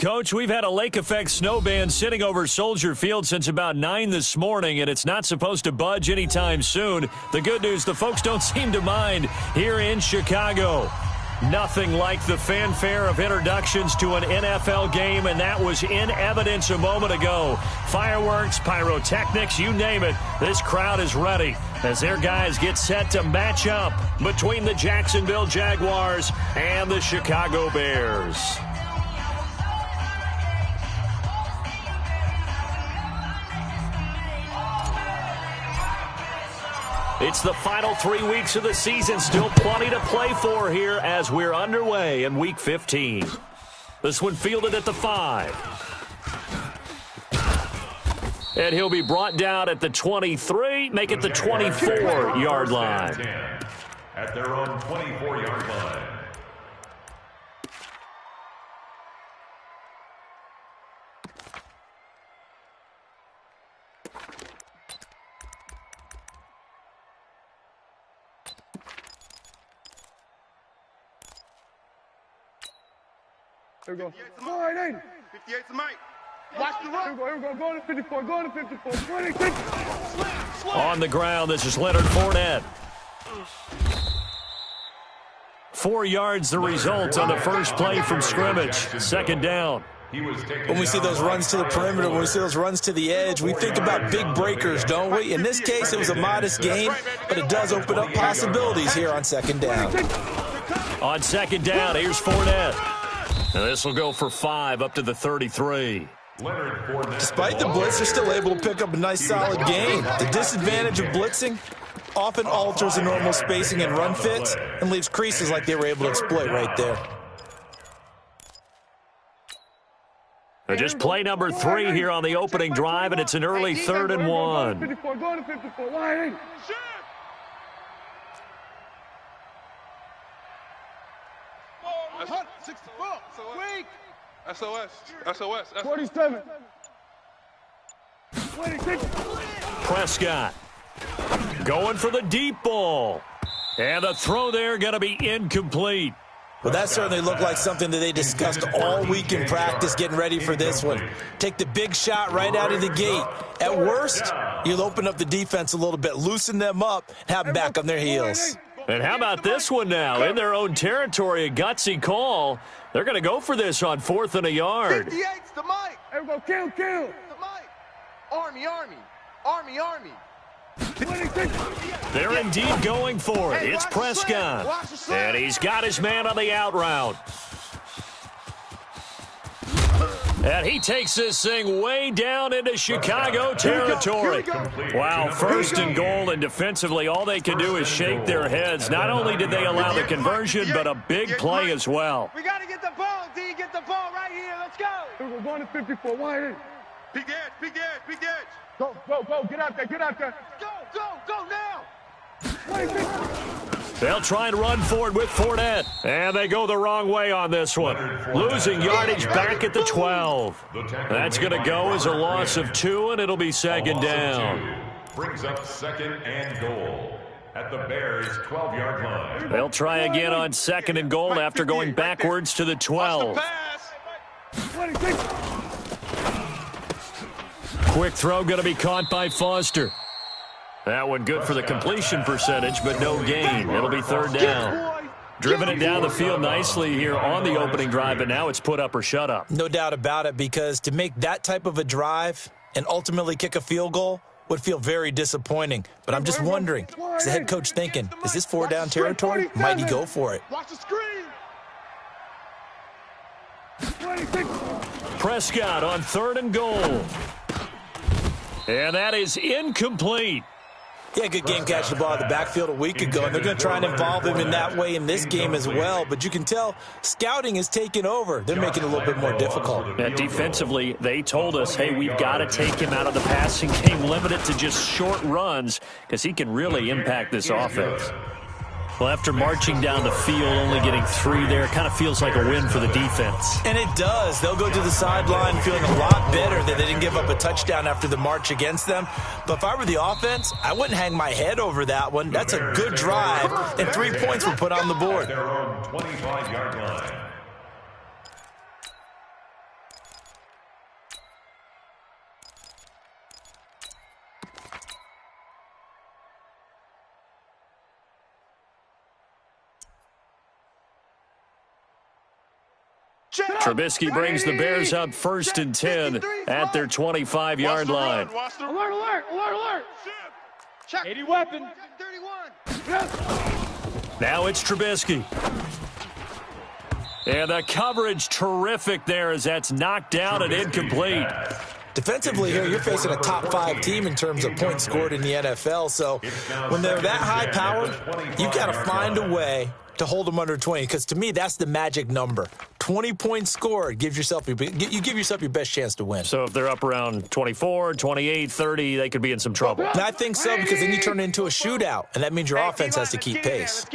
Coach, we've had a lake effect snow band sitting over Soldier Field since about 9 this morning, and it's not supposed to budge anytime soon. The good news, the folks don't seem to mind here in Chicago. Nothing like the fanfare of introductions to an NFL game, and that was in evidence a moment ago. Fireworks, pyrotechnics, you name it. This crowd is ready as their guys get set to match up between the Jacksonville Jaguars and the Chicago Bears. It's the final 3 weeks of the season. Still plenty to play for here as we're underway in Week 15. This one fielded at the 5. And he'll be brought down at the 23, make it the 24-yard line. At their own 24-yard line. Here we go. All right, in. 58 to Mike. Watch the run. Here we go. Go to 54. Go to 54. 26. On the ground, this is Leonard Fournette. 4 yards the result on the first play from scrimmage. Second down. When we see those runs to the perimeter, when we see those runs to the edge, we think about big breakers, don't we? In this case, it was a modest gain, but it does open up possibilities here on second down. On second down, here's Fournette. And this will go for 5 up to the 33. Despite the blitz, they're still able to pick up a nice solid gain. The disadvantage of blitzing often alters the normal spacing and run fits and leaves creases like they were able to exploit right there. Just play number 3 here on the opening drive, and it's an early 3rd and 1. 54. Go to 54. Wide in. SOS. SOS. 47. 26. Prescott going for the deep ball. And the throw there going to be incomplete. Well, that certainly looked like something that they discussed all week in practice getting ready for this one. Take the big shot right out of the gate. At worst, you'll open up the defense a little bit, loosen them up, and have them back on their heels. And how about this one now? In their own territory, a gutsy call. They're going to go for this on 4th and a yard. 58's to Mike. Here we go. Kill. To Mike. Army. 26. They're indeed going for it. It's Prescott. And he's got his man on the out route. And he takes this thing way down into Chicago territory. Wow, 1st and goal, and defensively, all they can do is shake their heads. Not only did they allow the conversion, but a big play as well. We got to get the ball, D. Get the ball right here. Let's go. Here we go. Going to 54. Wide in. Big edge. Go. Get out there. Go now. 26. They'll try and run forward with Fournette. And they go the wrong way on this one. Losing yardage back at the 12. That's going to go as a loss of 2, and it'll be second down. Brings up 2nd and goal at the Bears' 12-yard line. They'll try again on 2nd and goal after going backwards to the 12. 26. Quick throw going to be caught by Foster. That one good for the completion percentage, but no gain. It'll be 3rd down. Driven it down the field nicely here on the opening drive, but now it's put up or shut up. No doubt about it, because to make that type of a drive and ultimately kick a field goal would feel very disappointing. But I'm just wondering, is the head coach thinking, is this 4-down territory? Might he go for it? Watch the screen. 26. Prescott on 3rd and goal. And that is incomplete. Yeah, good game catching the ball in the backfield a week ago, and they're going to try and involve him in that way in this game as well. But you can tell scouting is taking over. They're making it a little bit more difficult. And defensively, they told us, hey, we've got to take him out of the passing game, limit it to just short runs, because he can really impact this offense. Well, after marching down the field, only getting 3 there, it kind of feels like a win for the defense. And it does. They'll go to the sideline feeling a lot better that they didn't give up a touchdown after the march against them. But if I were the offense, I wouldn't hang my head over that one. That's a good drive, and 3 points were put on the board. Their own 25-yard line. Trubisky brings the Bears up 1st and 10 at their 25-yard line. Alert, alert, alert, alert. Check. 80 weapon. 31. Now it's Trubisky. And the coverage terrific there as that's knocked down and incomplete. Defensively here, you're facing a top-5 team in terms of points scored in the NFL. So when they're that high-powered, you've got to find a way to hold them under 20. Because to me, that's the magic number. 20 points scored, you give yourself your best chance to win. So if they're up around 24, 28, 30, they could be in some trouble. And I think so, because then you turn it into a shootout, and that means your offense has to keep pace.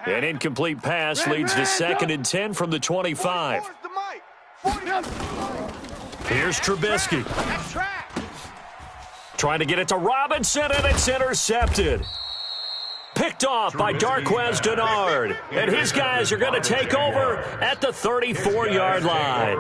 An incomplete pass leads to 2nd and 10 from the 25. Here's Trubisky. Trying to get it to Robinson, and it's intercepted. Picked off by Darquez Denard. And his guys are going to take over at the 34-yard line.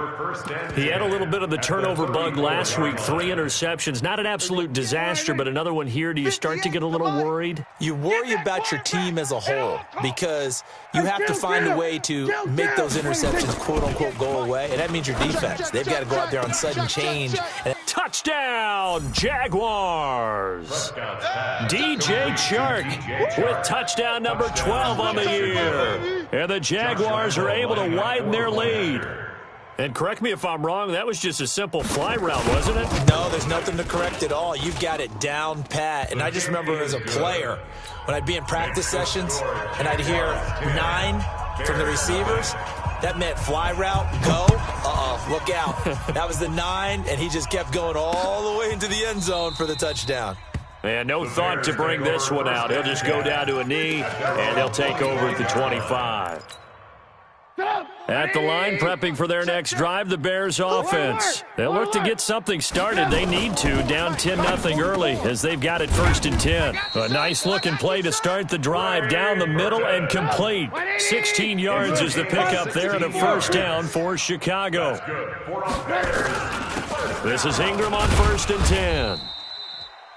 He had a little bit of the turnover bug last week, 3 interceptions. Not an absolute disaster, but another one here. Do you start to get a little worried? You worry about your team as a whole because you have to find a way to make those interceptions, quote-unquote, go away, and that means your defense. They've got to go out there on sudden change. Touchdown, Jaguars! DJ Chark with touchdown number 12 on the year. And the Jaguars are able to widen their lead. And correct me if I'm wrong, that was just a simple fly route, wasn't it? No, there's nothing to correct at all. You've got it down pat. And I just remember as a player, when I'd be in practice sessions and I'd hear 9 from the receivers, that meant fly route, go, look out. That was the 9, and he just kept going all the way into the end zone for the touchdown. And no thought to bring this one out. He'll just go down to a knee, and they'll take over at the 25. At the line, prepping for their next drive, the Bears offense. They'll look to get something started. They need to, down 10-0 early as they've got it 1st and 10. A nice-looking play to start the drive, down the middle and complete. 16 yards is the pickup there and a 1st down for Chicago. This is Ingram on 1st and 10.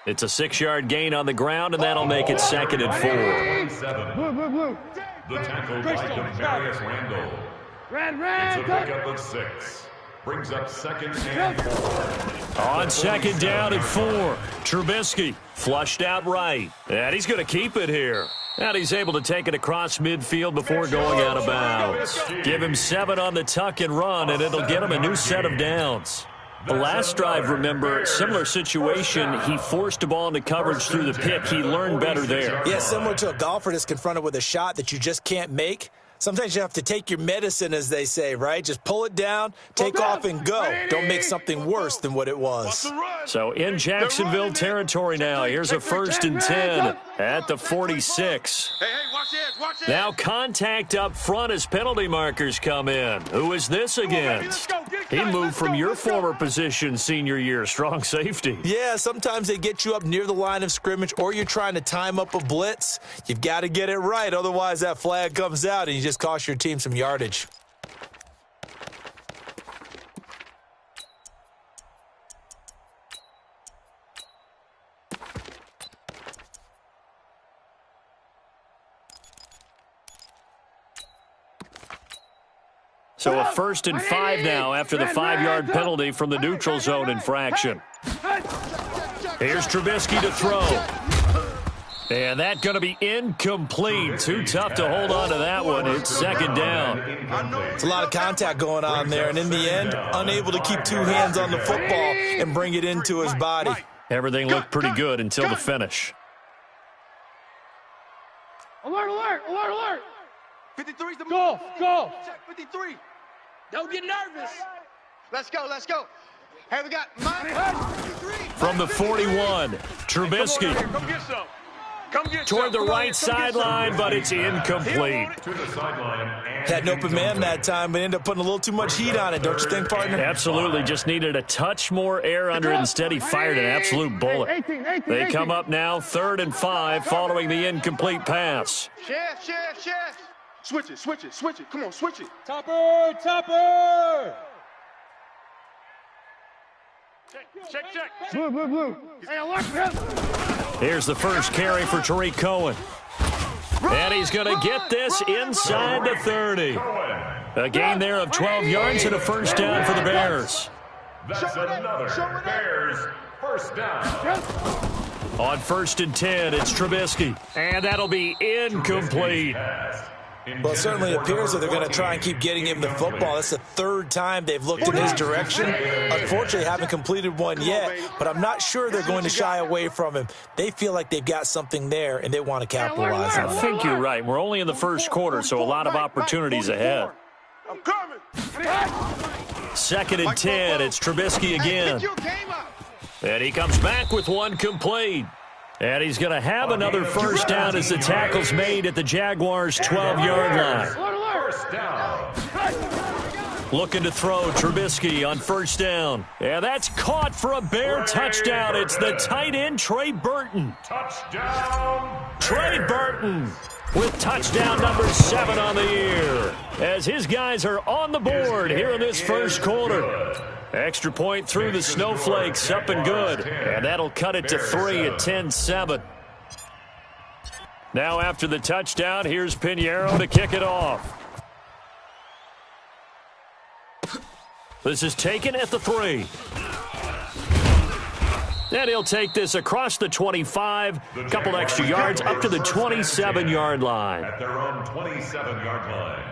It's a 6-yard gain on the ground, and that'll make it 2nd and 4. Blue, blue, blue. The tackle by Demarius Randall. Red, It's a red. pickup of 6. Brings up 2nd and 4. On 2nd down and 4, Trubisky flushed out right. And he's going to keep it here. And he's able to take it across midfield before going out of bounds. Give him 7 on the tuck and run, and it'll get him a new set of downs. The last drive, remember, similar situation. He forced a ball into coverage through the pick. He learned better there. Yeah, similar to a golfer that's confronted with a shot that you just can't make. Sometimes you have to take your medicine, as they say, right? Just pull it down, take off, and go. Don't make something worse than what it was. So in Jacksonville territory now. Here's a 1st and 10 at the 46. Hey, watch the edge, watch the edge. Now contact up front as penalty markers come in. Who is this against? He moved from your former position senior year, strong safety. Yeah, sometimes they get you up near the line of scrimmage or you're trying to time up a blitz. You've got to get it right. Otherwise, that flag comes out and you just cost your team some yardage. So a 1st and 5 now after the 5-yard penalty from the neutral zone infraction. Here's Trubisky to throw. And that's going to be incomplete. Too tough to hold on to that one. It's 2nd down. It's a lot of contact going on there, and in the end, unable to keep 2 hands on the football and bring it into his body. Everything looked pretty good until the finish. Alert, alert, alert, alert. 53's the Go, go. Check 53. Don't get nervous. Let's go, let's go. Hey, we got mine. 53. From the 41, Trubisky Come get some. Come get toward the some. right sideline, but it's incomplete. To the sideline. And Had an open man that time, but ended up putting a little too much heat on it, don't you think, partner? Absolutely, just needed a touch more air under it. Instead, he fired an absolute bullet. 18. They come up now 3rd and 5 following the incomplete pass. Chef. Switch it. Come on, switch it. Topper. Check. Blue. Hey, alert. Here's the first carry for Tariq Cohen. And he's going to get this inside the 30. A gain there of 12 yards and a first down for the Bears. That's another Bears first down. On 1st and 10, it's Trubisky. And that'll be incomplete. Well, it certainly appears that they're going to try and keep getting him the football. That's the 3rd time they've looked in his direction. Unfortunately, haven't completed one yet, but I'm not sure they're going to shy away from him. They feel like they've got something there, and they want to capitalize on it. I think you're right. We're only in the first quarter, so a lot of opportunities ahead. I'm coming. 2nd and 10, it's Trubisky again. And he comes back with one complete. And he's going to have another first down as the tackle's made at the Jaguars' 12-yard line. First down. Looking to throw, Trubisky on 1st down. And that's caught for a Bear touchdown. It's the tight end, Trey Burton. Touchdown. Trey Burton with touchdown number 7 on the year. As his guys are on the board here in this first quarter. Extra point through the snowflakes, up and good. And that'll cut it to 3 at 10-7. Now after the touchdown, here's Pinheiro to kick it off. This is taken at the 3. And he'll take this across the 25, a couple extra yards up to the 27-yard line. At their own 27-yard line.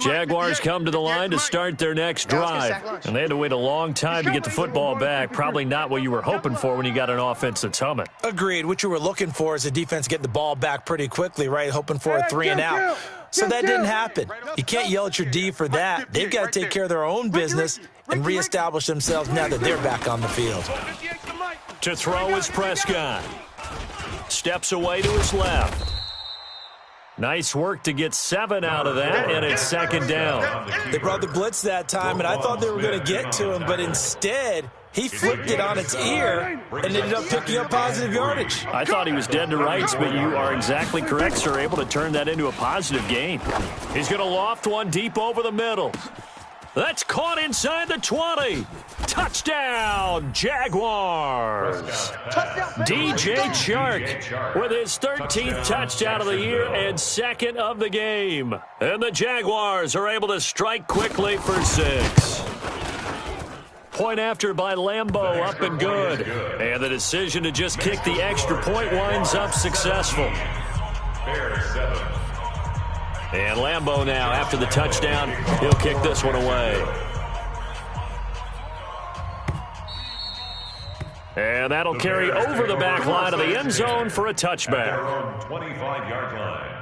Jaguars come to the line to start their next drive. And they had to wait a long time to get the football back. Probably not what you were hoping for when you got an offense that's humming. Agreed. What you were looking for is a defense getting the ball back pretty quickly, right? Hoping for a 3 and out. So that didn't happen. You can't yell at your D for that. They've got to take care of their own business and reestablish themselves now that they're back on the field. To throw is Prescott. Steps away to his left. Nice work to get 7 out of that, and it's 2nd down. They brought the blitz that time, and I thought they were going to get to him, but instead, he flipped it on its ear and ended up picking up positive yardage. I thought he was dead to rights, but you are exactly correct, sir. Able to turn that into a positive gain. He's going to loft one deep over the middle. That's caught inside the 20. Touchdown, Jaguars. DJ Chark with his 13th touchdown of the year and 2nd of the game. And the Jaguars are able to strike quickly for 6. Point after by Lambeau, up and good. And the decision to just kick the extra point winds up successful. And Lambeau now, after the touchdown, he'll kick this one away. And that'll carry over the back line of the end zone for a touchback. 25-yard line.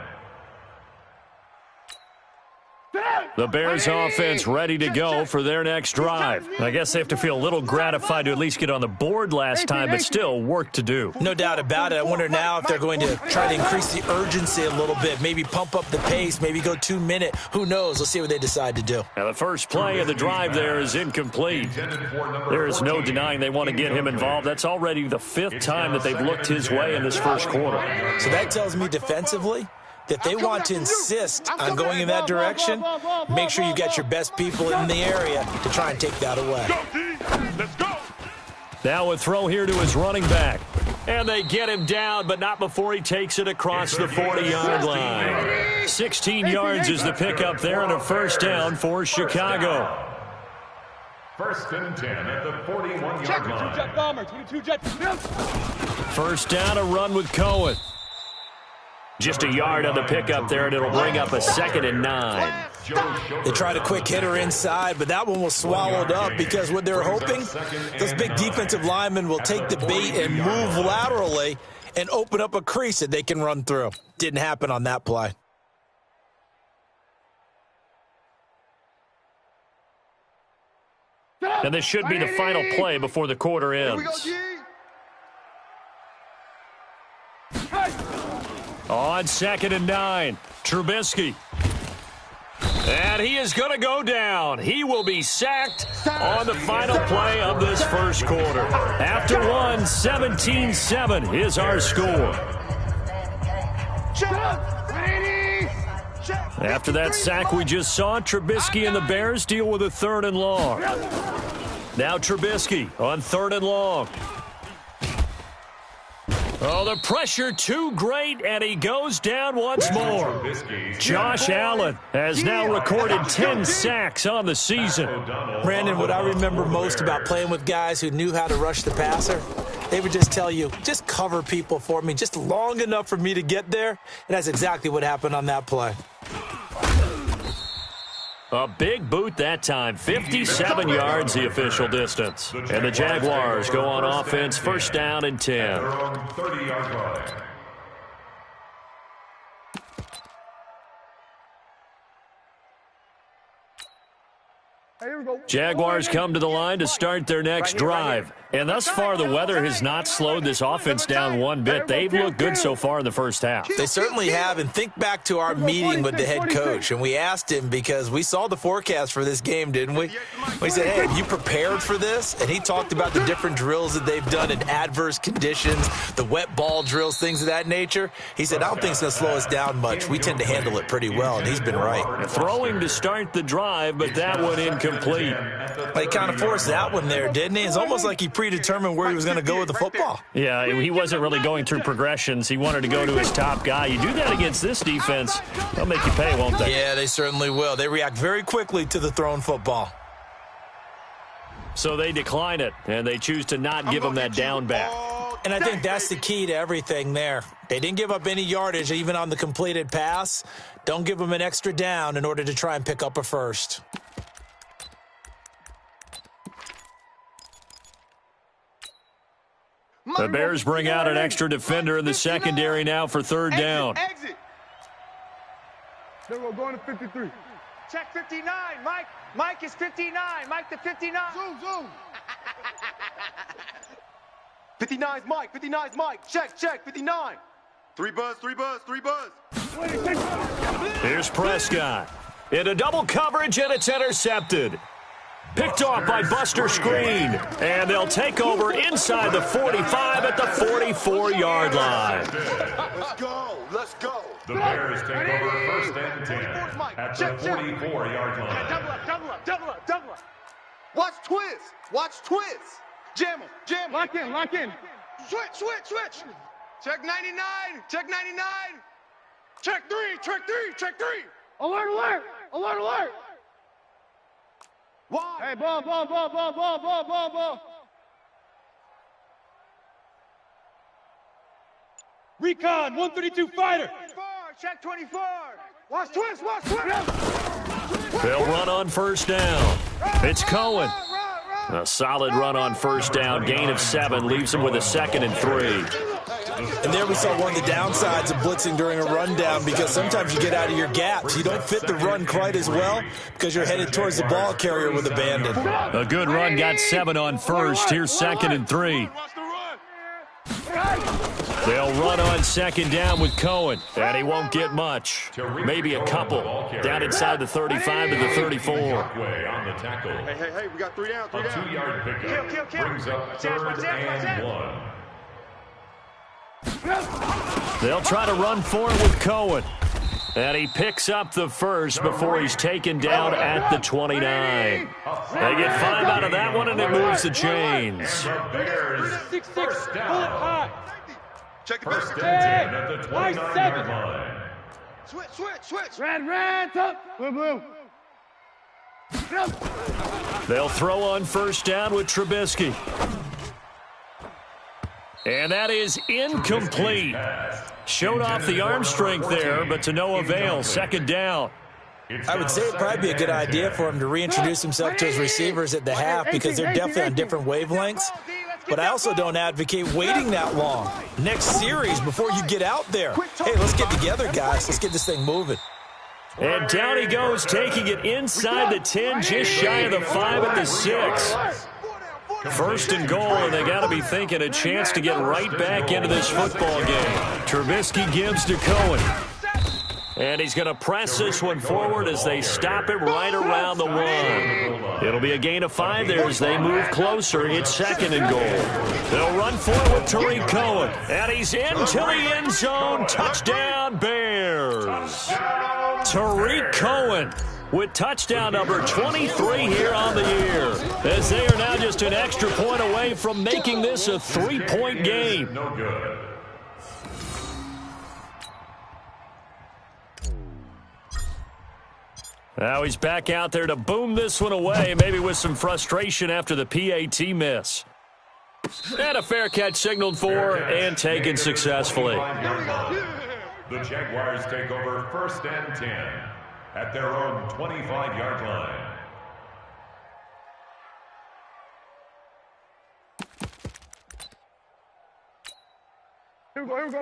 The Bears offense ready to go for their next drive. I guess they have to feel a little gratified to at least get on the board last time, but still work to do. No doubt about it. I wonder now if they're going to try to increase the urgency a little bit, maybe pump up the pace, maybe go 2-minute. Who knows? Let's see what they decide to do. Now the first play of the drive there is incomplete. There is no denying they want to get him involved. That's already the 5th time that they've looked his way in this first quarter. So that tells me defensively that they want to insist on going in that direction. Make sure you got your best people in the area to try and take that away. Let's go. Now a throw here to his running back. And they get him down, but not before he takes it across the 40-yard line. 16 yards is the pickup there and a first down for Chicago. 1st and 10 at the 41-yard line. First down, a run with Cohen. Just a yard on the pickup there, and it'll bring up a 2nd and 9. They tried a quick hitter inside, but that one was swallowed up because what they're hoping, those big defensive linemen will take the bait and move laterally and open up a crease that they can run through. Didn't happen on that play. And this should be the final play before the quarter ends. On 2nd and 9, Trubisky. And he is going to go down. He will be sacked on the final play of this first quarter. After one, 17-7 is our score. After that sack we just saw, Trubisky and the Bears deal with a 3rd and long. Now Trubisky on 3rd and long. Oh, the pressure too great, and he goes down once more. Josh Allen has now recorded 10 sacks on the season. Brandon, what I remember most about playing with guys who knew how to rush the passer, they would just tell you, just cover people for me, just long enough for me to get there. And that's exactly what happened on that play. A big boot that time, 57 yards the official distance. And the Jaguars go on offense, first down and 10. 30-yard line. Jaguars come to the line to start their next drive. And thus far, the weather has not slowed this offense down one bit. They've looked good so far in the first half. They certainly have, and think back to our meeting with the head coach, and we asked him because we saw the forecast for this game, didn't we? We said, hey, have you prepared for this? And he talked about the different drills that they've done in adverse conditions, the wet ball drills, things of that nature. He said, I don't think it's going to slow us down much. We tend to handle it pretty well, and he's been right. Throwing to start the drive, but that one incomplete. He kind of forced that one there, didn't he? It's almost like he predetermined where he was going to go with the football. Yeah, he wasn't really going through progressions. He wanted to go to his top guy. You do that against this defense, they'll make you pay, won't they? Yeah, they certainly will. They react very quickly to the thrown football. So they decline it, and they choose to not give him that down back. And I think that's the key to everything there. They didn't give up any yardage even on the completed pass. Don't give them an extra down in order to try and pick up a first. The Bears bring out an extra defender in the secondary now for third down. Exit. Then we're going to 53. Check 59, Mike. Mike is 59. Mike to 59. Zoom. 59's Mike. 59's Mike. Check. 59. Three buzz. Here's Prescott. Into double coverage, and it's intercepted. Picked off by Buster Screen, and they'll take over inside the 45 at the 44-yard line. Let's go. The Bears take over first and 10 at the 44-yard line. Double up. Watch twist. Jam him. Lock in. Switch. Check 99. Check three. Alert. Wide. Hey, ball. Recon, 132 fighter. Check 24. Watch twist. They'll run on first down. It's Cohen. A solid run on first down. Gain of 7 leaves him with a 2nd and 3. And there we saw one of the downsides of blitzing during a rundown, because sometimes you get out of your gaps. You don't fit the run quite as well because you're headed towards the ball carrier with abandon. A good run got 7 on first. Here's 2nd and 3. They'll run on second down with Cohen, and he won't get much. Maybe a couple. Down inside the 35 to the 34. On the tackle. Hey, we got 3 down. A 2-yard pickup brings up third and 1. They'll try to run for it with Cohen. And he picks up the first before he's taken down at the 29. They get 5 out of that one, and it moves the chains. The Bears 6-6, hot. Check the first first. and 10 at the 29-yard line. Switch. Red, top. Blue. They'll throw on first down with Trubisky. And that is incomplete. Showed off the arm strength there, but to no avail. Second down. I would say it'd probably be a good idea for him to reintroduce himself to his receivers at the half, because they're definitely on different wavelengths. But I also don't advocate waiting that long. Next series before you get out there. Hey, let's get together, guys. Let's get this thing moving. And down he goes, taking it inside the 10, just shy of the 5 at the 6. First and goal, and they got to be thinking a chance to get right back into this football game. Trubisky gives to Cohen. And he's going to press this one forward as they stop it right around the 1. It'll be a gain of 5 there as they move closer. It's 2nd and goal. They'll run for it with Tariq Cohen. And he's into the end zone. Touchdown, Bears. Tariq Cohen with touchdown number 23 here on the year, as they are now just an extra point away from making this a 3-point game. No good. Now he's back out there to boom this one away, maybe with some frustration after the PAT miss. And a fair catch signaled for and taken successfully. The Jaguars take over 1st and 10 at their own 25-yard line.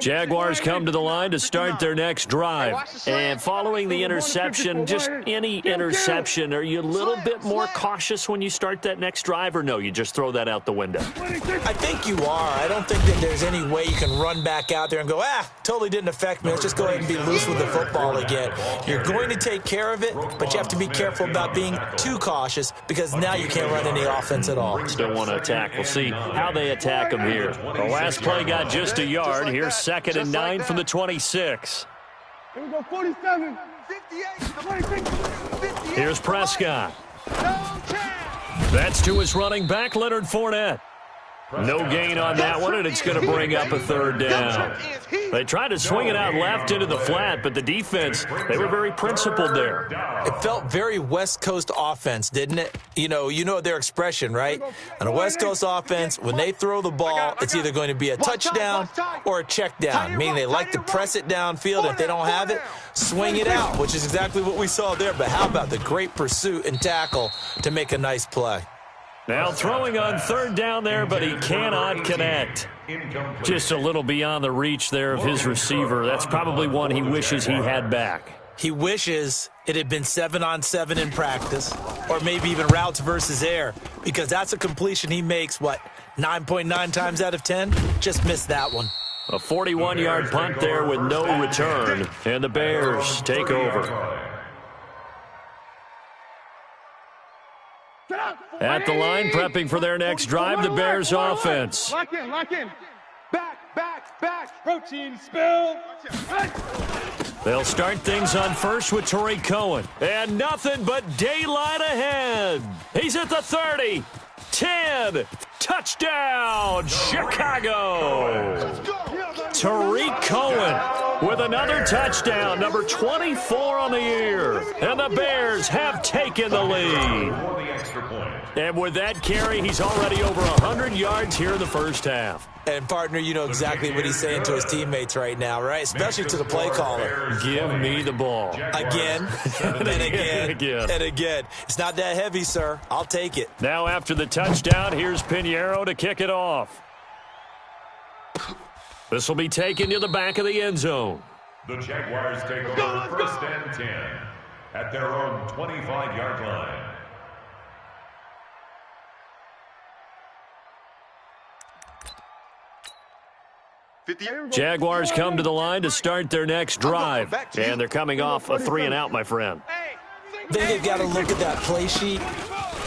Jaguars come to the line to start their next drive. And following the interception, just any interception, are you a little bit more cautious when you start that next drive, or no, you just throw that out the window? I think you are. I don't think that there's any way you can run back out there and go, totally didn't affect me. Let's just go ahead and be loose with the football again. You're going to take care of it, but you have to be careful about being too cautious because now you can't run any offense at all. Still want to attack. We'll see how they attack them here. The last play got just a yard. Here's 2nd and 9 from the 26. Here we go, 47. 58. Here's Prescott. That's to his running back, Leonard Fournette. No gain on that one, and it's going to bring up a 3rd down. They tried to swing it out left into the flat, but the defense, they were very principled there. It felt very West Coast offense, didn't it? You know their expression, right? On a West Coast offense, when they throw the ball, it's either going to be a touchdown or a check down, meaning they like to press it downfield. If they don't have it, swing it out, which is exactly what we saw there. But how about the great pursuit and tackle to make a nice play? Now throwing on 3rd down there, but he cannot connect. Just a little beyond the reach there of his receiver. That's probably one he wishes he had back. He wishes it had been 7-on-7 in practice, or maybe even routes versus air, because that's a completion he makes, 9.9 times out of 10? Just missed that one. A 41-yard punt there with no return, and the Bears take over. At the line, prepping for their next drive, the Bears offense. Lock in. Back. Protein spill. They'll start things on first with Torrey Cohen. And nothing but daylight ahead. He's at the 30. 10. Touchdown, Chicago. Tariq Cohen with another touchdown, number 24 on the year. And the Bears have taken the lead. And with that carry, he's already over 100 yards here in the first half. And, partner, you know exactly what he's saying to his teammates right now, right? Especially to the play caller. Give me the ball. Again, and again, and again. It's not that heavy, sir. I'll take it. Now after the touchdown, here's Pinheiro to kick it off. This will be taken to the back of the end zone. The Jaguars take over 1st and 10 at their own 25-yard line. Jaguars come to the line to start their next drive. And they're coming off a 3-and-out, my friend. Then they've got to look at that play sheet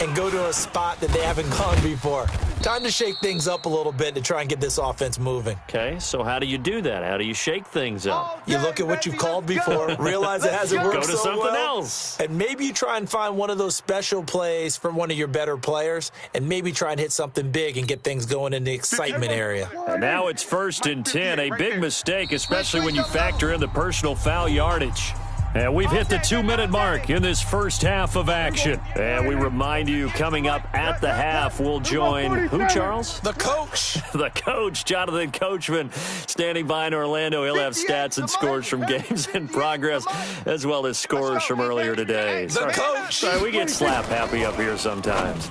and go to a spot that they haven't gone before. Time to shake things up a little bit to try and get this offense moving. Okay, so how do you do that? How do you shake things up? You look at what you've called before, realize it hasn't worked so well. Go to something else. And maybe you try and find one of those special plays from one of your better players, and maybe try and hit something big and get things going in the excitement area. And now it's 1st and 10, a big mistake, especially when you factor in the personal foul yardage. And we've hit the 2-minute mark in this first half of action. And we remind you, coming up at the half, we'll join who, Charles? The coach. The coach, Jonathan Coachman, standing by in Orlando. He'll have stats and scores from games in progress, as well as scores from earlier today. The coach. Sorry, we get slap happy up here sometimes.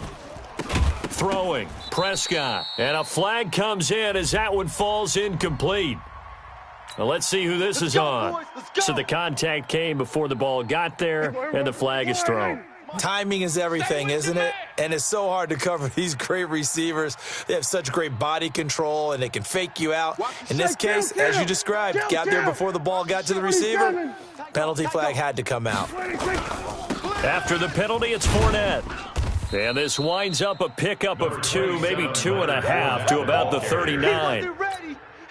Throwing, Prescott. And a flag comes in as that one falls incomplete. Well, let's see who this is on. So the contact came before the ball got there, and the flag is thrown. Timing is everything, isn't it? And it's so hard to cover these great receivers. They have such great body control, and they can fake you out. In this case, as you described, got there before the ball got to the receiver. Penalty flag had to come out. After the penalty, it's Fournette. And this winds up a pickup of 2, maybe 2.5 to about the 39.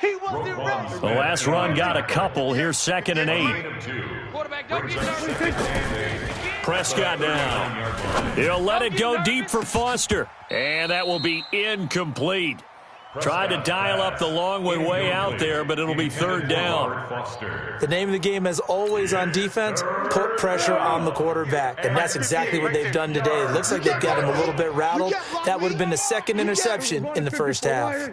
The last run got a couple. Here's 2nd and 8. Prescott now. He'll let it go deep for Foster. And that will be incomplete. Tried to dial up the long way out there, but it'll be third down. The name of the game, as always on defense, put pressure on the quarterback, and that's exactly what they've done today. It looks like they've got him a little bit rattled. That would have been the second interception in the first half.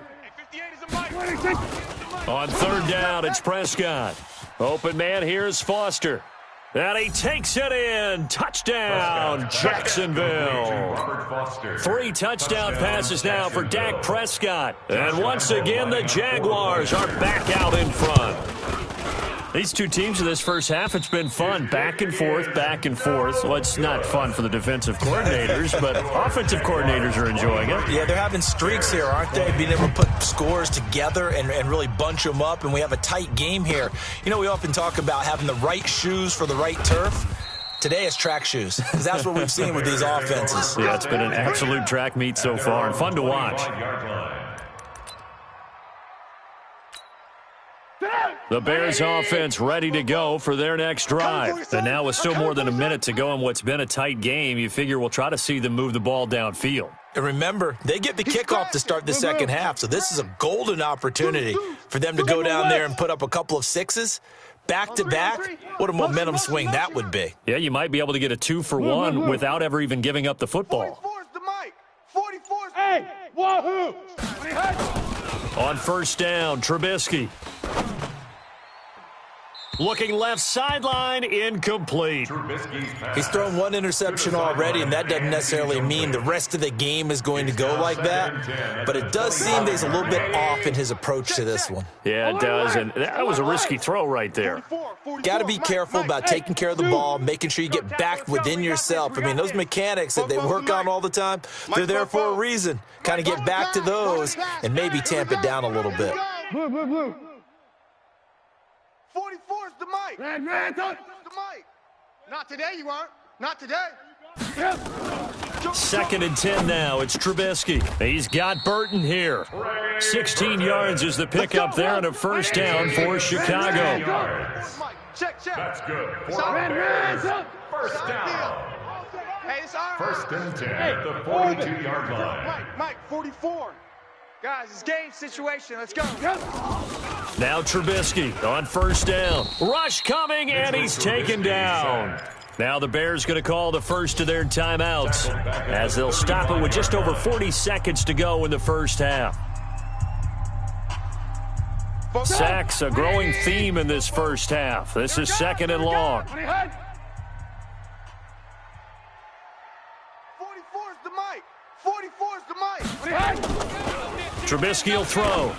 On third down, it's Prescott. Open man, here's Foster. And he takes it in. Touchdown, Jacksonville. 3 touchdown passes now for Dak Prescott. And once again, the Jaguars are back out in front. These two teams in this first half, it's been fun. Back and forth, back and forth. Well, it's not fun for the defensive coordinators, but offensive coordinators are enjoying it. Yeah, they're having streaks here, aren't they? Being able to put scores together and really bunch them up, and we have a tight game here. You know, we often talk about having the right shoes for the right turf. Today it's track shoes, because that's what we've seen with these offenses. Yeah, it's been an absolute track meet so far, and fun to watch. The Bears offense ready to go for their next drive. And now with still more than a minute to go in what's been a tight game, you figure we'll try to see them move the ball downfield. And remember, they get the kickoff to start the second half, so this is a golden opportunity for them to go down there and put up a couple of sixes. Back-to-back, what a momentum swing that would be. Yeah, you might be able to get a 2-for-1 without ever even giving up the football. 44's the mic. 44's. Hey, wahoo! On first down, Trubisky. Looking left sideline, incomplete. He's thrown one interception already, and that doesn't necessarily mean the rest of the game is going to go like that. But it does seem that he's a little bit off in his approach to this one. Yeah, it does, and that was a risky throw right there. Got to be careful about taking care of the ball, making sure you get back within yourself. I mean, those mechanics that they work on all the time, they're there for a reason. Kind of get back to those and maybe tamp it down a little bit. Blue. 44's the mic. Red, The mic. Not today, you aren't. Not today. Second and 10 now. It's Trubisky. He's got Burton here. 16 yards is the pickup there and a first down for Chicago. Check. That's good. Red, First down. Hey, it's all right. First and 10 at the 42-yard line. Mike, 44. Guys, it's game situation. Let's go. Now Trubisky on first down. Rush coming, and he's taken down. Now the Bears going to call the first of their timeouts as they'll stop it with just over 40 seconds to go in the first half. Sacks, a growing theme in this first half. This is second and long. 44's the mic. 44's the mic. Trubisky will throw.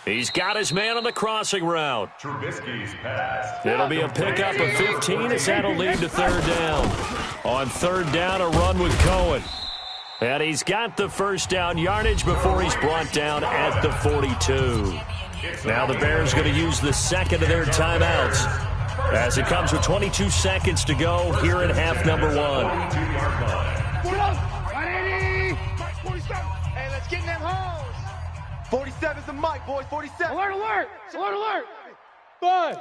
He's got his man on the crossing route. Trubisky's pass. It'll be a pickup of 15 as that'll lead to third down. On third down, a run with Cohen. And he's got the first down yardage before he's brought down at the 42. Now the Bears going to use the second of their timeouts as it comes with 22 seconds to go here in half number 1. Hey, let's get in them holes. 47's the mic, boys. 47. Alert! Buzz!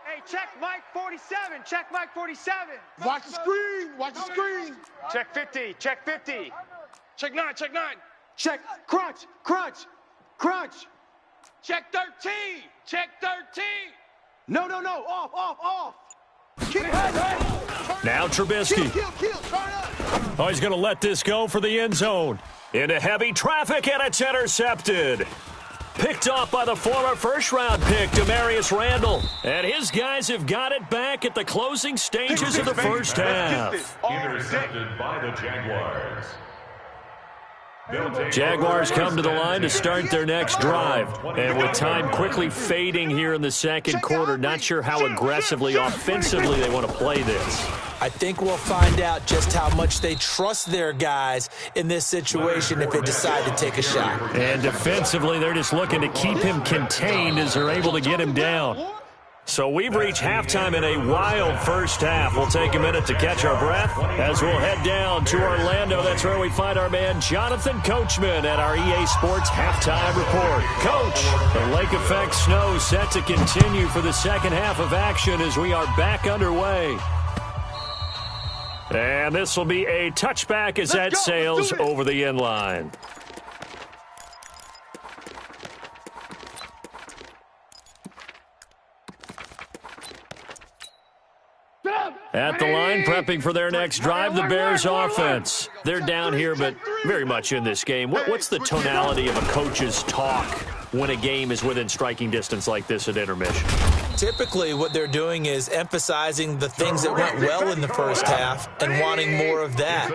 Hey, check Mike 47. Check Mike 47. Watch the screen! Check 50. Check 50. Check 9! Check crunch. Check 13! Check 13! No. Off. Now Trubisky. Kill. Turn up. Oh, he's going to let this go for the end zone. Into heavy traffic, and it's intercepted. Picked off by the former first-round pick, Demarius Randall. And his guys have got it back at the closing stages of the first half. Intercepted by the Jaguars. Jaguars come to the line to start their next drive. And with time quickly fading here in the second quarter, not sure how aggressively, offensively they want to play this. I think we'll find out just how much they trust their guys in this situation if they decide to take a shot. And defensively, they're just looking to keep him contained as they're able to get him down. So we've reached halftime in a wild first half. We'll take a minute to catch our breath as we'll head down to Orlando. That's where we find our man Jonathan Coachman at our EA Sports Halftime Report. Coach, the lake effect snow set to continue for the second half of action as we are back underway. And this will be a touchback as that sails over the end line. At the line, prepping for their next drive, the Bears offense. They're down here, but very much in this game. What's the tonality of a coach's talk when a game is within striking distance like this at intermission? Typically, what they're doing is emphasizing the things that went well in the first half and wanting more of that.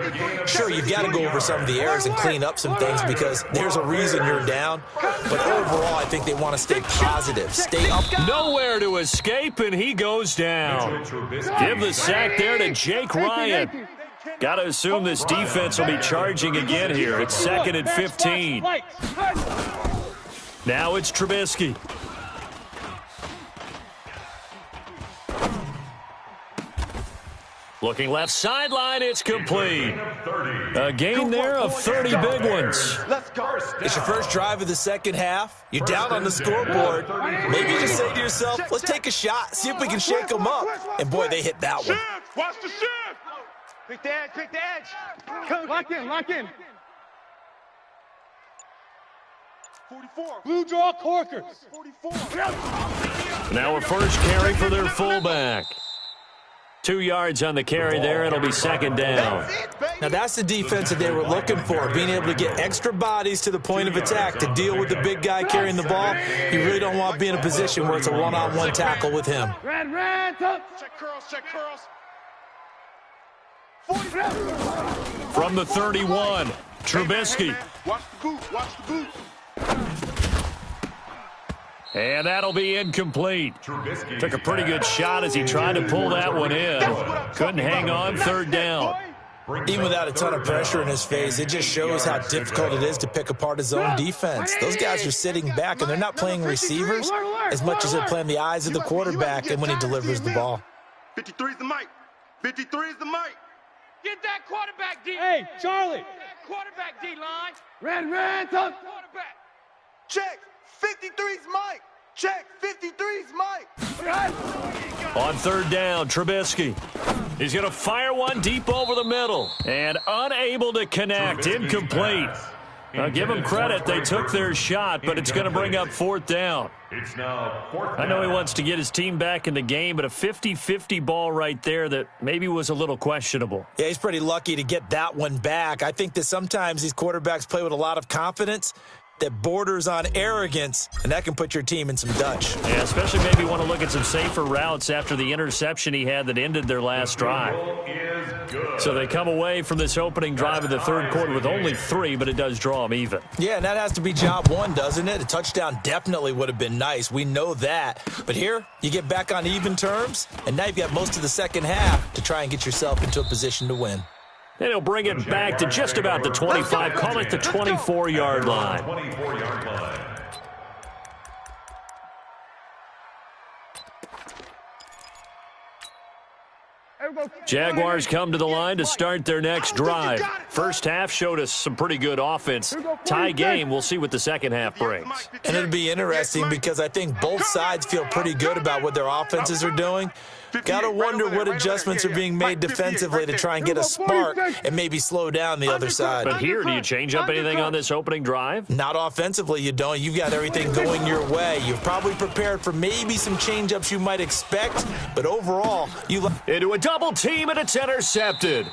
Sure, you've got to go over some of the errors and clean up some things because there's a reason you're down. But overall, I think they want to stay positive, stay up. Nowhere to escape, and he goes down. Give the sack there to Jake Ryan. Got to assume this defense will be charging again here. It's 2nd and 15. Now it's Trubisky. Looking left sideline, it's complete. A gain there of 30 big ones. It's your first drive of the second half. You're down on the scoreboard. Maybe you just say to yourself, let's take a shot, see if we can shake them up. And, boy, they hit that one. Watch the shift. Pick the edge, pick the edge. Lock in, lock in. 44. Blue draw corkers. 44. Now a first carry for their fullback. 2 yards on the carry there. It'll be 2nd down. Now, that's the defense that they were looking for, being able to get extra bodies to the point of attack to deal with the big guy carrying the ball. You really don't want to be in a position where it's a one-on-one tackle with him. Red, top. Check curls, check curls. From the 31, Trubisky. Watch the boot, watch the boot. And that'll be incomplete. Took a pretty good shot as he tried to pull that one in. Couldn't hang on, 3rd down. Even without a ton of pressure in his face, it just shows how difficult it is to pick apart his own defense. Those guys are sitting back, and they're not playing receivers as much as they're playing the eyes of the quarterback and when he delivers the ball. 53 is the mic. 53 is the mic. Get that quarterback, D. Hey, Charlie. Quarterback, D-line. Red, top. Quarterback. Check. 53's Mike. Check. 53's Mike. On 3rd down, Trubisky. He's going to fire one deep over the middle. And unable to connect. Incomplete. Now, give them credit. They took their shot, but it's going to bring up 4th down. It's now 4th down. I know he wants to get his team back in the game, but a 50-50 ball right there that maybe was a little questionable. Yeah, he's pretty lucky to get that one back. I think that sometimes these quarterbacks play with a lot of confidence that borders on arrogance, and that can put your team in some Dutch. Yeah, especially maybe want to look at some safer routes after the interception he had that ended their last drive. So they come away from this opening drive of the 3rd quarter with only 3, but it does draw them even. Yeah, and that has to be job 1, doesn't it? A touchdown definitely would have been nice. We know that. But here, you get back on even terms, and now you've got most of the second half to try and get yourself into a position to win. And he'll bring it back to just about the 25, call it the 24-yard line. 24-yard line. Jaguars come to the line to start their next drive. First half showed us some pretty good offense. Tie game, we'll see what the second half brings. And it'll be interesting because I think both sides feel pretty good about what their offenses are doing. Got to wonder what adjustments are being made defensively to try and get a spark and maybe slow down the other side. But here, do you change up anything on this opening drive? Not offensively, you don't. You've got everything going your way. You've probably prepared for maybe some change-ups you might expect, but overall, you... Into a double team, and it's intercepted.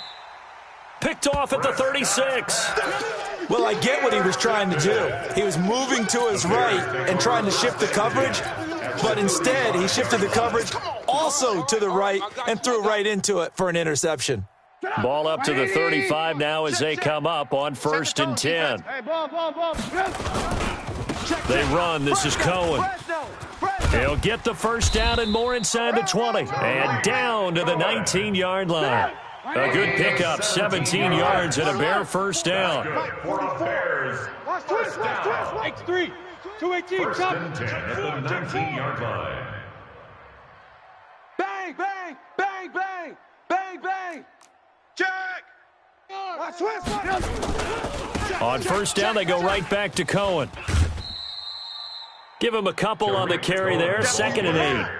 Picked off at the 36. Well, I get what he was trying to do. He was moving to his right and trying to shift the coverage, but instead he shifted the coverage also to the right and threw right into it for an interception. Ball up to the 35 now as they come up on 1st and 10. Hey, ball. They run. This is Cohen. He'll get the first down and more inside the 20. And down to the 19-yard line. A good pickup, 17 yards and a Bear first down. X3, 218, First and 10 at the 19-yard line. Bang, bang, bang, bang, bang, bang. Check. On first down, they go right back to Cohen. Give him a couple on the carry there, 2nd and 8.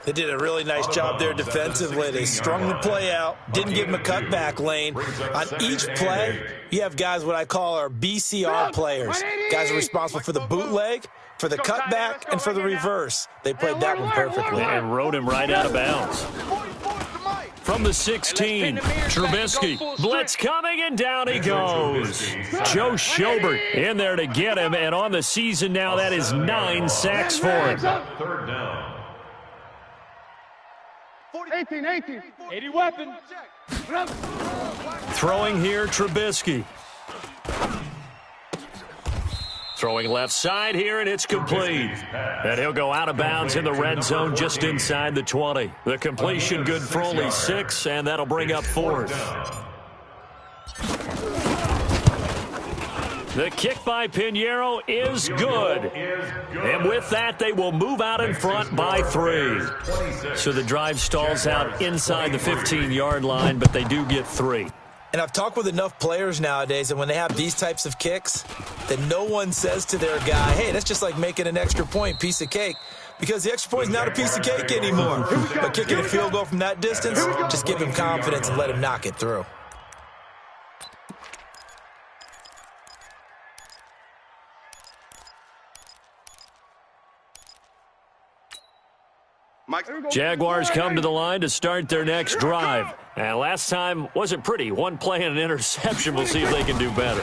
They did a really nice job there defensively. They strung the play out, didn't give him a cutback lane. On each play, you have guys what I call our BCR players. Guys are responsible for the bootleg, for the cutback, and for the reverse. They played that one perfectly. And rode him right out of bounds. from the 16. Trubisky, blitz coming, and down he goes. Joe Schobert in there to get him, and on the season now, that is 9 sacks for him. Third down. 18, 18. 80 weapon. Throwing here, Trubisky. Throwing left side here, and it's complete. And he'll go out of bounds in the red zone just inside the 20. The completion good for only 6, and that'll bring up 4th. The kick by Pinheiro is good. And with that, they will move out in front by 3. So the drive stalls out inside the 15-yard line, but they do get 3. And I've talked with enough players nowadays that when they have these types of kicks, that no one says to their guy, hey, that's just like making an extra point, piece of cake. Because the extra point is not a piece of cake anymore. But kicking a field goal from that distance, just give him confidence and let him knock it through. Jaguars come to the line to start their next drive. And last time wasn't pretty. One play and an interception. We'll see if they can do better.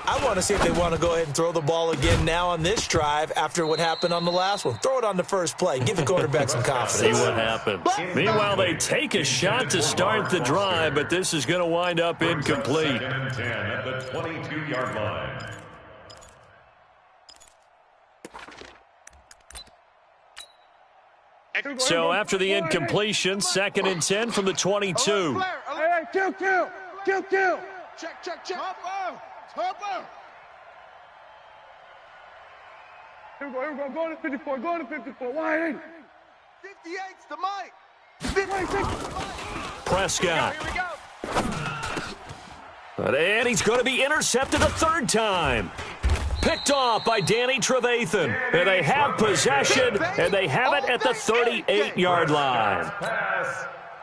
I want to see if they want to go ahead and throw the ball again now on this drive after what happened on the last one. Throw it on the first play. Give the quarterback some confidence. See what happens. Meanwhile, they take a shot to start the drive, but this is going to wind up incomplete. 2nd and 10 at the 22-yard line. So after the incompletion, 2nd and 10 from the 22. Hey, kill. Check. Here we go. Go to 54. Wide in. 58's the Mike. 26. Prescott. Here we go. And he's going to be intercepted a 3rd time. Picked off by Danny Trevathan. And they have possession, and they have it at the 38-yard line.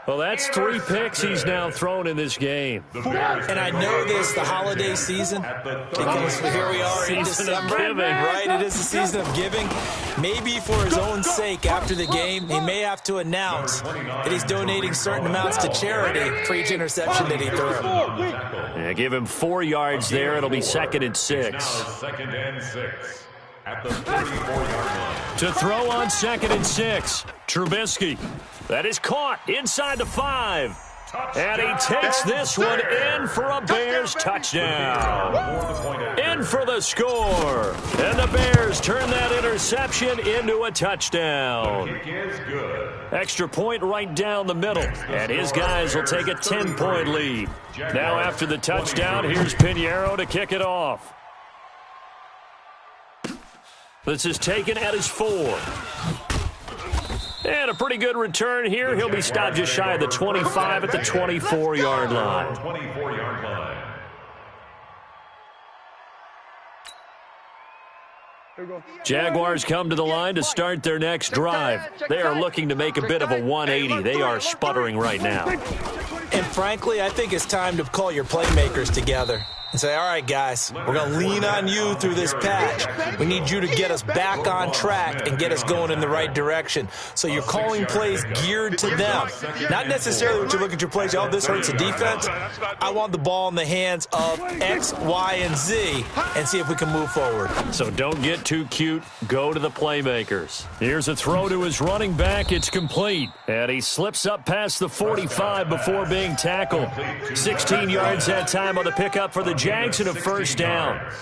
Well, that's 3 picks he's now thrown in this game. And I know this, the holiday season, because here we are in December, right? It is the season of giving. Maybe for his own sake, after the game, he may have to announce that he's donating certain amounts to charity for each interception that he threw. Yeah, give him 4 yards there. It'll be 2nd and 6. 2nd and 6 at the 34-yard line. To throw on 2nd and 6, Trubisky. That is caught inside the 5. And he takes this one in for a Bears touchdown. In for the score. And the Bears turn that interception into a touchdown. Kick is good. Extra point right down the middle. And his guys will take a 10-point lead. Now after the touchdown, here's Pinheiro to kick it off. This is taken at his 4. And a pretty good return here. He'll be stopped just shy of the 25 at the 24-yard line. 24-yard line. Jaguars come to the line to start their next drive. They are looking to make a bit of a 180. They are sputtering right now. And frankly, I think it's time to call your playmakers together and say, all right, guys, we're going to lean on you through this patch. We need you to get us back on track and get us going in the right direction. So you're calling plays geared to them. Not necessarily when you look at your plays, oh, this hurts the defense. I want the ball in the hands of X, Y, and Z and see if we can move forward. So don't get too cute. Go to the playmakers. Here's a throw to his running back. It's complete. And he slips up past the 45 before being tackled. 16 yards that time on the pickup for the Jags and a 1st down.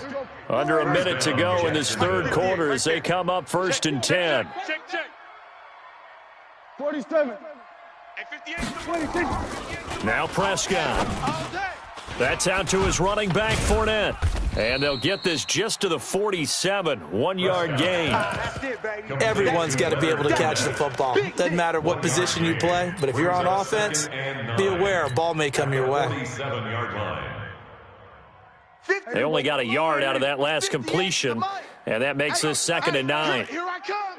Under a minute to go in this 3rd quarter as they come up 1st and 10. Check. 47. Hey, 58. 26. Now Prescott. That's out to his running back, Fournette. And they'll get this just to the 47. 1-yard gain. Everyone's got to be able to catch the football. Doesn't matter what position you play, but if you're on offense, be aware a ball may come your way. 47-yard line. They only got a yard out of that last completion, and that makes this 2nd and 9. Here I come.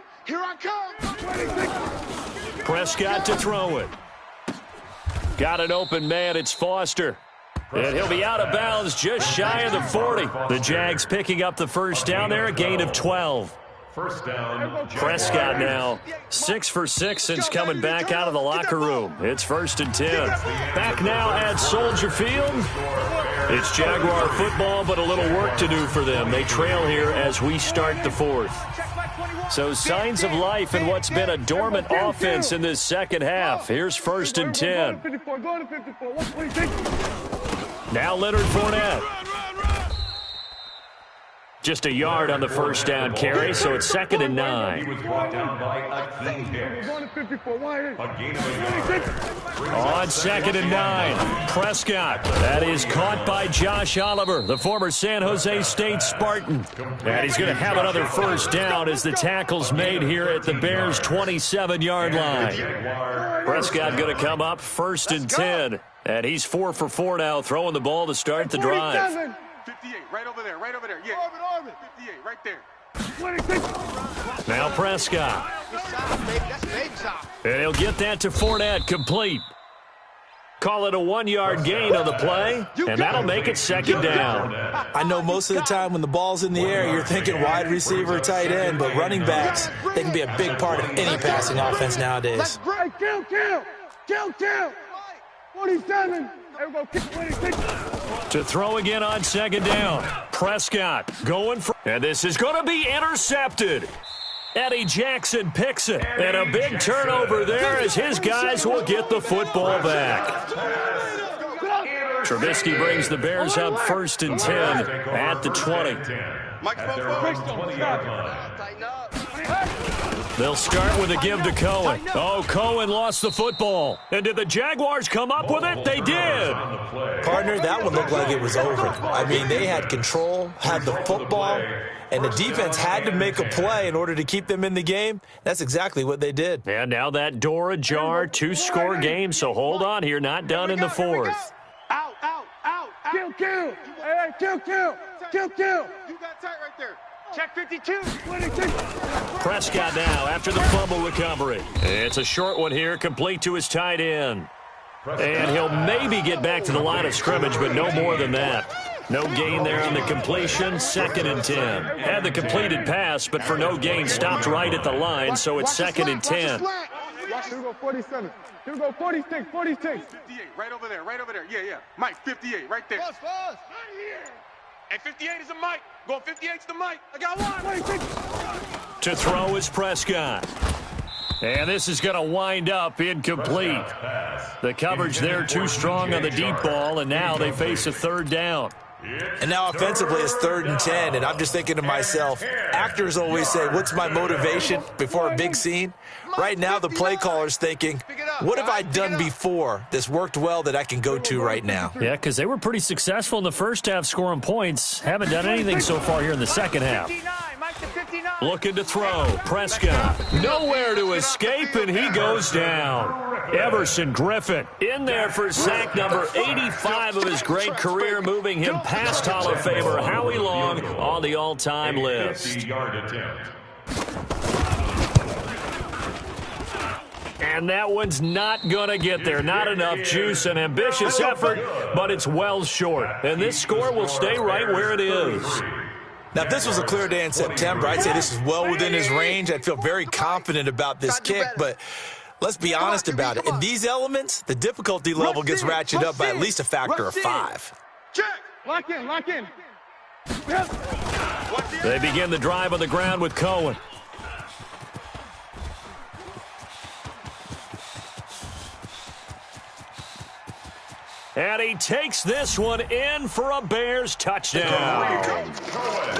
Prescott to throw it. Got an open man. It's Foster. And he'll be out of bounds just shy of the 40. The Jags picking up the 1st down there, a gain of 12. First down. Prescott now 6 for 6 since coming back out of the locker room. It's 1st and 10. Back now at Soldier Field. It's Jaguar football, but a little work to do for them. They trail here as we start the 4th. So signs of life in what's been a dormant offense in this second half. Here's 1st and 10. Now Leonard Fournette. Just a yard on the first down carry, so it's 2nd and 9. He was brought down by a clean hit. On 2nd and 9, Prescott. That is caught by Josh Oliver, the former San Jose State Spartan. And he's going to have another first down as the tackle's made here at the Bears' 27-yard line. Prescott going to come up 1st and 10. And he's 4 for 4 now, throwing the ball to start the drive. 58, right over there, right over there. Yeah, 58, right there. Now Prescott. And he'll get that to Fournette, complete. Call it a 1-yard gain on the play, and that'll make it 2nd down. I know most of the time when the ball's in the air, you're thinking wide receiver, tight end, but running backs, they can be a big part of any passing offense nowadays. Kill. 47. To throw again on 2nd down. Prescott going for, and this is going to be intercepted. Eddie Jackson picks it, and a big turnover there as his guys will get the football back. Trubisky brings the Bears up 1st and 10 at the 20. They'll start with a give to Cohen. Oh, Cohen lost the football. And did the Jaguars come up with it? They did. Partner, that one looked like it was over. I mean, they had control, had the football, and the defense had to make a play in order to keep them in the game. That's exactly what they did. And now that door ajar, 2-score game, so hold on here, not done in the 4th. Out. Kill. Hey, kill. You got tight right there. Check 52. Prescott now after the fumble recovery. It's a short one here, complete to his tight end. And he'll maybe get back to the line of scrimmage, but no more than that. No gain there on the completion, 2nd and 10. Had the completed pass, but for no gain, stopped right at the line, so it's 2nd and 10. Here we go, 47. Here we go, 46. 58, right over there. Yeah. Mike, 58, right there. Hey, 58 is a Mike. Going 58's the Mike. I got one. To throw is Prescott. And this is going to wind up incomplete. The coverage there too strong on the deep ball, and now they face a 3rd down. And now offensively it's 3rd and 10, and I'm just thinking to myself, actors always say, what's my motivation before a big scene? Right now the play caller's thinking, what have I done before that's worked well that I can go to right now? Yeah, because they were pretty successful in the first half scoring points. Haven't done anything so far here in the second half. Looking to throw. Prescott. Nowhere to escape, and he goes down. Everson Griffin in there for sack number 85 of his great career, moving him past Hall of Famer Howie Long on the all-time list. And that one's not going to get there. Not enough juice, an ambitious effort, but it's well short. And this score will stay right where it is. Now, if this was a clear day in September, I'd say this is well within his range. I'd feel very confident about this kick, but let's be honest about it. In these elements, the difficulty level gets ratcheted up by at least a factor of 5. Check. Lock in. They begin the drive on the ground with Cohen. And he takes this one in for a Bears touchdown.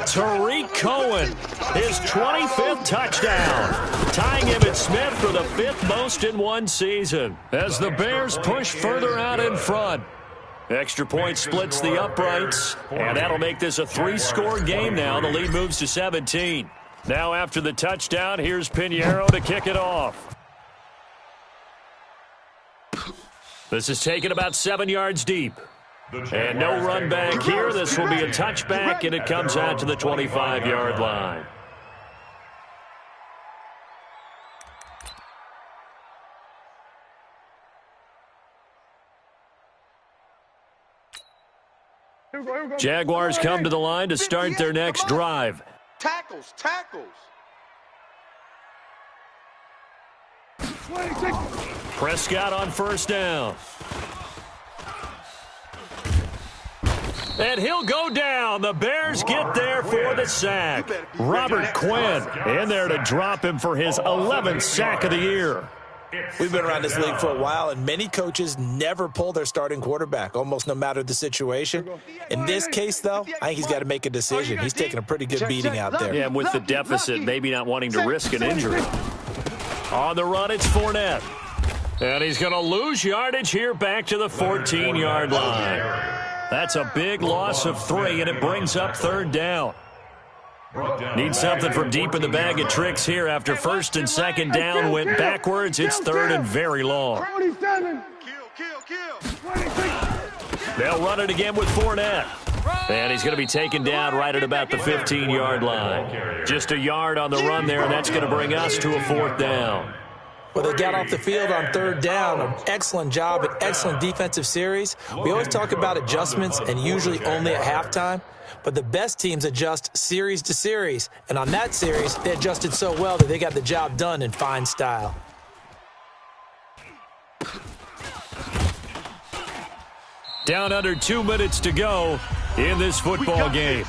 Tariq Cohen, his 25th touchdown, tying Emmitt Smith for the 5th most in one season as the Bears push further out in front. Extra point splits the uprights, and that'll make this a 3-score game now. The lead moves to 17. Now after the touchdown, here's Pinheiro to kick it off. This is taken about 7 yards deep. And no run back here. This will be a touchback, and it comes out to the 25-yard line. Jaguars come to the line to start their next drive. Tackles. Prescott on first down. And he'll go down. The Bears get there for the sack. Robert Quinn in there to drop him for his 11th sack of the year. We've been around this league for a while, and many coaches never pull their starting quarterback, almost no matter the situation. In this case, though, I think he's got to make a decision. He's taking a pretty good beating out there. Yeah, and with the deficit, maybe not wanting to risk an injury. On the run, it's Fournette. And he's going to lose yardage here back to the 14-yard line. That's a big loss of 3, and it brings up third down. Need something from deep in the bag of tricks here after first and second down went backwards. It's third and very long. They'll run it again with Fournette. And he's going to be taken down right at about the 15-yard line. Just a yard on the run there, and that's going to bring us to a fourth down. Well, they got off the field on third down. An excellent job, an excellent defensive series. We always talk about adjustments and usually only at halftime. But the best teams adjust series to series. And on that series, they adjusted so well that they got the job done in fine style. Down under 2 minutes to go in this football game.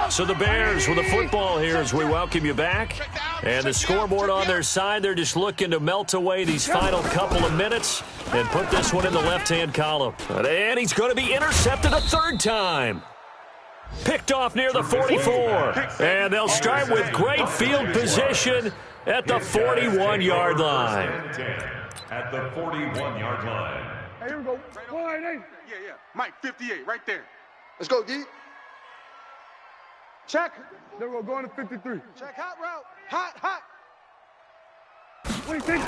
So the Bears with the football here as we welcome you back. And the scoreboard on their side, they're just looking to melt away these final couple of minutes and put this one in the left-hand column. And he's going to be intercepted a third time. Picked off near the 44. And they'll start with great field position at the 41-yard line. At the 41-yard line. Hey, here we go. Yeah. Mike, 58, right there. Let's go, D. Check. There we go. Going to 53. Check hot route. Hot. 26.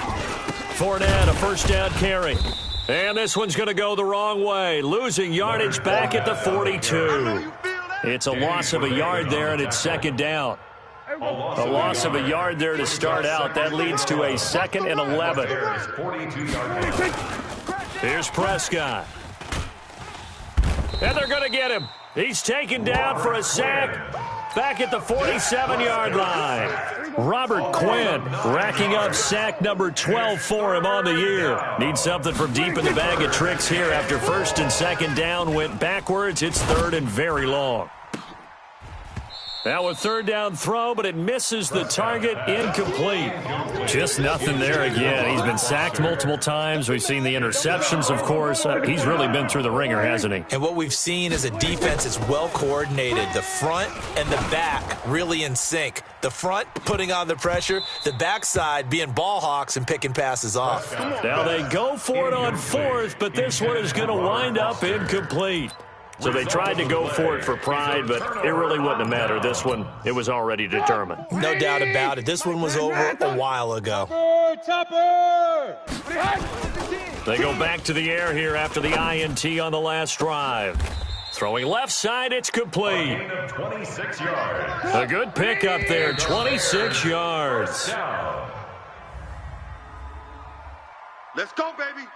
Fournette, a first down carry. And this one's going to go the wrong way. Losing yardage back at the 42. It's a loss of a yard there, and it's second down. A loss of a yard there to start out. That leads to a 2nd and 11. Here's Prescott. And they're going to get him. He's taken down for a sack back at the 47-yard line. Robert Quinn racking up sack number 12 for him on the year. Needs something from deep in the bag of tricks here after first and second down went backwards. It's third and very long. Now a third down throw, but it misses the target, incomplete. Just nothing there again. He's been sacked multiple times. We've seen the interceptions, of course. He's really been through the ringer, hasn't he? And what we've seen is a defense that's well coordinated. The front and the back really in sync. The front putting on the pressure, the backside being ball hawks and picking passes off. Now they go for it on fourth, but this one is going to wind up incomplete. So they tried to go for it for pride, but it really wouldn't have mattered. This one, it was already determined. No doubt about it. This one was over a while ago. They go back to the air here after the INT on the last drive. Throwing left side, it's complete. 26 yards. A good pickup there, 26 yards. Let's go, baby.